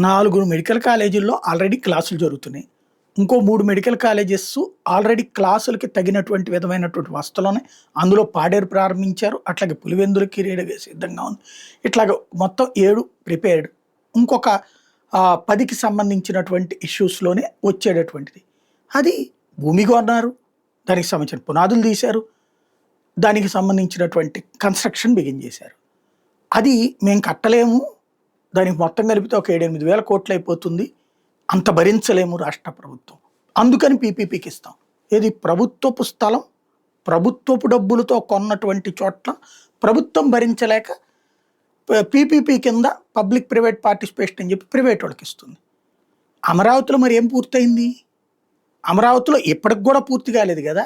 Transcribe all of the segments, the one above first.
4 medical కాలేజీల్లో already క్లాసులు జరుగుతున్నాయి. ఇంకో 3 మెడికల్ కాలేజెస్ ఆల్రెడీ క్లాసులకి తగినటువంటి విధమైనటువంటి వసతులున్నాయి. అందులో పాడేరు ప్రారంభించారు. అట్లాగే పులివెందులకి సిద్ధంగా ఉంది. ఇట్లాగ మొత్తం 7 ప్రిపేర్డ్. ఇంకొక 10కి సంబంధించినటువంటి ఇష్యూస్‌లోనే వచ్చేటటువంటిది. అది భూమి కొన్నారు. దానికి సంబంధించిన పునాదులు తీశారు. దానికి సంబంధించినటువంటి కన్‌స్ట్రక్షన్ బిగిన్ చేశారు. అది మేము కట్టలేము. దానికి మొత్తం కలిపితే ఒక 7-8 వేల కోట్లు అయిపోతుంది. అంత భరించలేము రాష్ట్ర ప్రభుత్వం. అందుకని పీపీపీకి ఇస్తాం. ఏది ప్రభుత్వపు స్థలం, ప్రభుత్వపు డబ్బులతో కొన్నటువంటి చోట్ల ప్రభుత్వం భరించలేక పీపీపీ కింద పబ్లిక్ ప్రైవేట్ పార్టిసిపేషన్ అని చెప్పి ప్రైవేట్ వాళ్ళకి ఇస్తుంది. అమరావతిలో మరి ఏం పూర్తయింది? అమరావతిలో ఇప్పటికి కూడా పూర్తి కాలేదు కదా.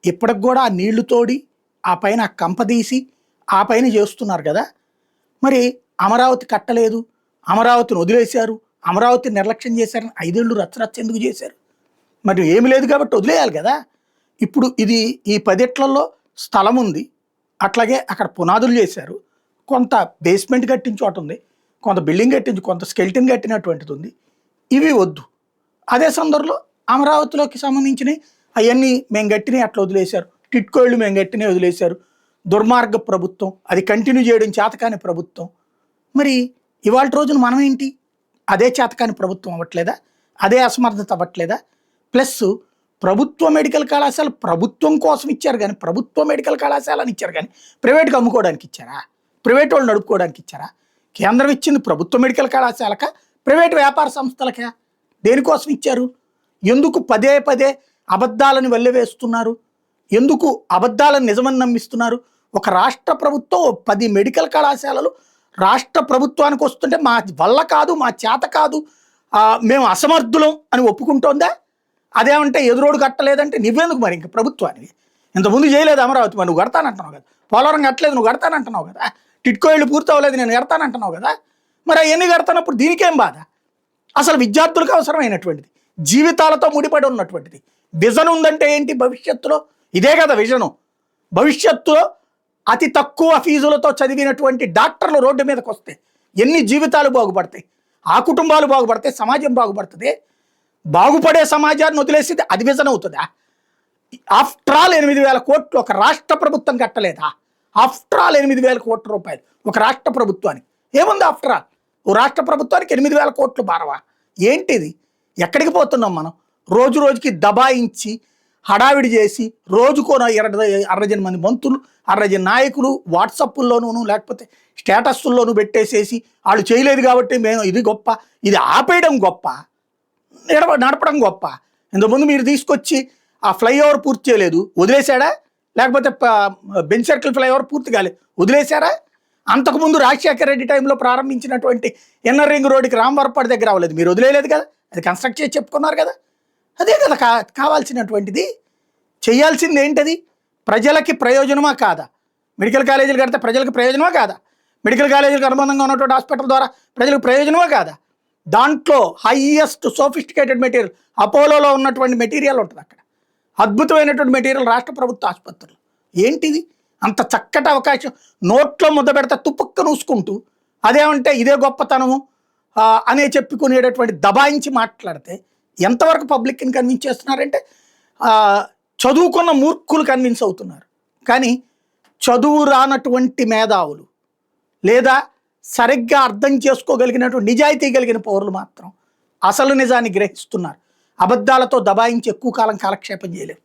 ఇప్పటికి కూడా ఆ నీళ్లు తోడి ఆ పైన కంపదీసి ఆ పైన చేస్తున్నారు కదా. మరి అమరావతి కట్టలేదు, అమరావతిని వదిలేశారు, అమరావతిని నిర్లక్ష్యం చేశారని 5 ఏళ్ళు రచ్చరచ్చ ఎందుకు చేశారు? మరి ఏమి లేదు కాబట్టి వదిలేయాలి కదా. ఇప్పుడు ఇది ఈ 10 ఏళ్లలో స్థలం ఉంది, అట్లాగే అక్కడ పునాదులు చేశారు, కొంత బేస్మెంట్ కట్టిన చోట ఉంది, కొంత బిల్డింగ్ కట్టించి కొంత స్కెల్టన్ కట్టినటువంటిది ఉంది. ఇవి వద్దు. అదే సందర్భంలో అమరావతిలోకి సంబంధించినవి అవన్నీ మేము కట్టినవి అట్లా వదిలేశారు. టిట్కోళ్ళు మేము కట్టినవి వదిలేశారు. దుర్మార్గ ప్రభుత్వం, అది కంటిన్యూ చేయడం చేతకాని ప్రభుత్వం. మరి ఇవాళ రోజున మనం ఏంటి? అదే చేతకాని ప్రభుత్వం అవ్వట్లేదా? అదే అసమర్థత అవ్వట్లేదా? ప్లస్ ప్రభుత్వ మెడికల్ కళాశాల ప్రభుత్వం కోసం ఇచ్చారు కానీ, ప్రభుత్వ మెడికల్ కళాశాలని ఇచ్చారు కానీ ప్రైవేట్గా అమ్ముకోవడానికి ఇచ్చారా? ప్రైవేట్ వాళ్ళు నడుపుకోవడానికి ఇచ్చారా? కేంద్రం ఇచ్చింది ప్రభుత్వ మెడికల్ కళాశాలక, ప్రైవేట్ వ్యాపార సంస్థలకా? దేనికోసం ఇచ్చారు? ఎందుకు పదే పదే అబద్ధాలను వెళ్ళవేస్తున్నారు? ఎందుకు అబద్ధాలను నిజమని నమ్మిస్తున్నారు? ఒక రాష్ట్ర ప్రభుత్వం 10 మెడికల్ కళాశాలలు రాష్ట్ర ప్రభుత్వానికి వస్తుంటే మా వల్ల కాదు, మా చేత కాదు, మేము అసమర్థులం అని ఒప్పుకుంటోందా? అదేమంటే ఎదురోడు కట్టలేదంటే నువ్వెందుకు మరి ఇంక ప్రభుత్వానికి? ఇంతకుముందు చేయలేదు అమరావతి, మరి నువ్వు కడతానంటున్నావు కదా. పోలవరం కట్టలేదు, నువ్వు కడతానంటున్నావు కదా. టిట్కో ఇళ్ళు పూర్తి అవ్వలేదు, నేను కడతానంటున్నావు కదా. మరి అవన్నీ కడతానప్పుడు దీనికేం బాధ? అసలు విద్యార్థులకు అవసరమైనటువంటిది, జీవితాలతో ముడిపడి ఉన్నటువంటిది విజన్ ఉందంటే ఏంటి భవిష్యత్తులో? ఇదే కదా విజను. భవిష్యత్తులో అతి తక్కువ ఫీజులతో చదివినటువంటి డాక్టర్లు రోడ్డు మీదకి వస్తే ఎన్ని జీవితాలు బాగుపడతాయి, ఆ కుటుంబాలు బాగుపడతాయి, సమాజం బాగుపడుతుంది. బాగుపడే సమాజాన్ని వదిలేసి అది విజన్ అవుతుందా? ఆఫ్టర్ ఆల్ 8,000 కోట్లు ఒక రాష్ట్ర ప్రభుత్వం కట్టలేదా? ఆఫ్టర్ ఆల్ 8,000 కోట్ల రూపాయలు ఒక రాష్ట్ర ప్రభుత్వానికి ఏముంది? ఆఫ్టర్ ఆల్ ఓ రాష్ట్ర ప్రభుత్వానికి 8,000 కోట్లు భారవా? ఏంటిది? ఎక్కడికి పోతున్నాం మనం? రోజు రోజుకి దబాయించి హడావిడి చేసి రోజుకో 60 మంది మంత్రులు, 60 నాయకులు వాట్సాప్ల్లోనూ లేకపోతే స్టేటస్ల్లోనూ పెట్టేసేసి వాళ్ళు చేయలేదు కాబట్టి మేము ఇది గొప్ప, ఇది ఆపేయడం గొప్ప, నడపడం గొప్ప. ఇంతకుముందు మీరు తీసుకొచ్చి ఆ ఫ్లైఓవర్ పూర్తి చేయలేదు, వదిలేశాడా? లేకపోతే బెంచ్ సర్కిల్ ఫ్లైఓవర్ పూర్తి కాలేదు, వదిలేశారా? అంతకుముందు రాజశేఖర రెడ్డి టైంలో ప్రారంభించినటువంటి ఇన్నర్ రింగ్ రోడ్డుకి రామవరపాడు దగ్గర అవ్వలేదు, మీరు వదిలేయలేదు కదా. అది కన్స్ట్రక్ట్ చేసి చెప్పుకున్నారు కదా. అదే కదా కావాల్సినటువంటిది. చేయాల్సింది ఏంటది? ప్రజలకి ప్రయోజనమా కాదా? మెడికల్ కాలేజీలు కడితే ప్రజలకు ప్రయోజనమా కాదా? మెడికల్ కాలేజీలకు అనుబంధంగా ఉన్నటువంటి హాస్పిటల్ ద్వారా ప్రజలకు ప్రయోజనమా కాదా? దాంట్లో హైయెస్ట్ సోఫిస్టికేటెడ్ మెటీరియల్ అపోలోలో ఉన్నటువంటి మెటీరియల్ ఉంటుంది అక్కడ. అద్భుతమైనటువంటి మెటీరియల్ రాష్ట్ర ప్రభుత్వ ఆసుపత్రులు. ఏంటిది అంత చక్కటి అవకాశం? నోట్లో ముద్ద పెడితే తుప్పుక్క నూసుకుంటూ అదేమంటే ఇదే గొప్పతనము అనే చెప్పుకునేటటువంటి దబాయించి మాట్లాడితే ఎంతవరకు పబ్లిక్ని కన్విన్స్ చేస్తున్నారంటే చదువుకున్న మూర్ఖులు కన్విన్స్ అవుతున్నారు. కానీ చదువు రానటువంటి మేధావులు లేదా సరిగ్గా అర్థం చేసుకోగలిగినటువంటి నిజాయితీ కలిగిన పౌరులు మాత్రం అసలు నిజాన్ని గ్రహిస్తున్నారు. అబద్ధాలతో దబాయించి ఎక్కువ కాలం కాలక్షేపం చేయలేరు.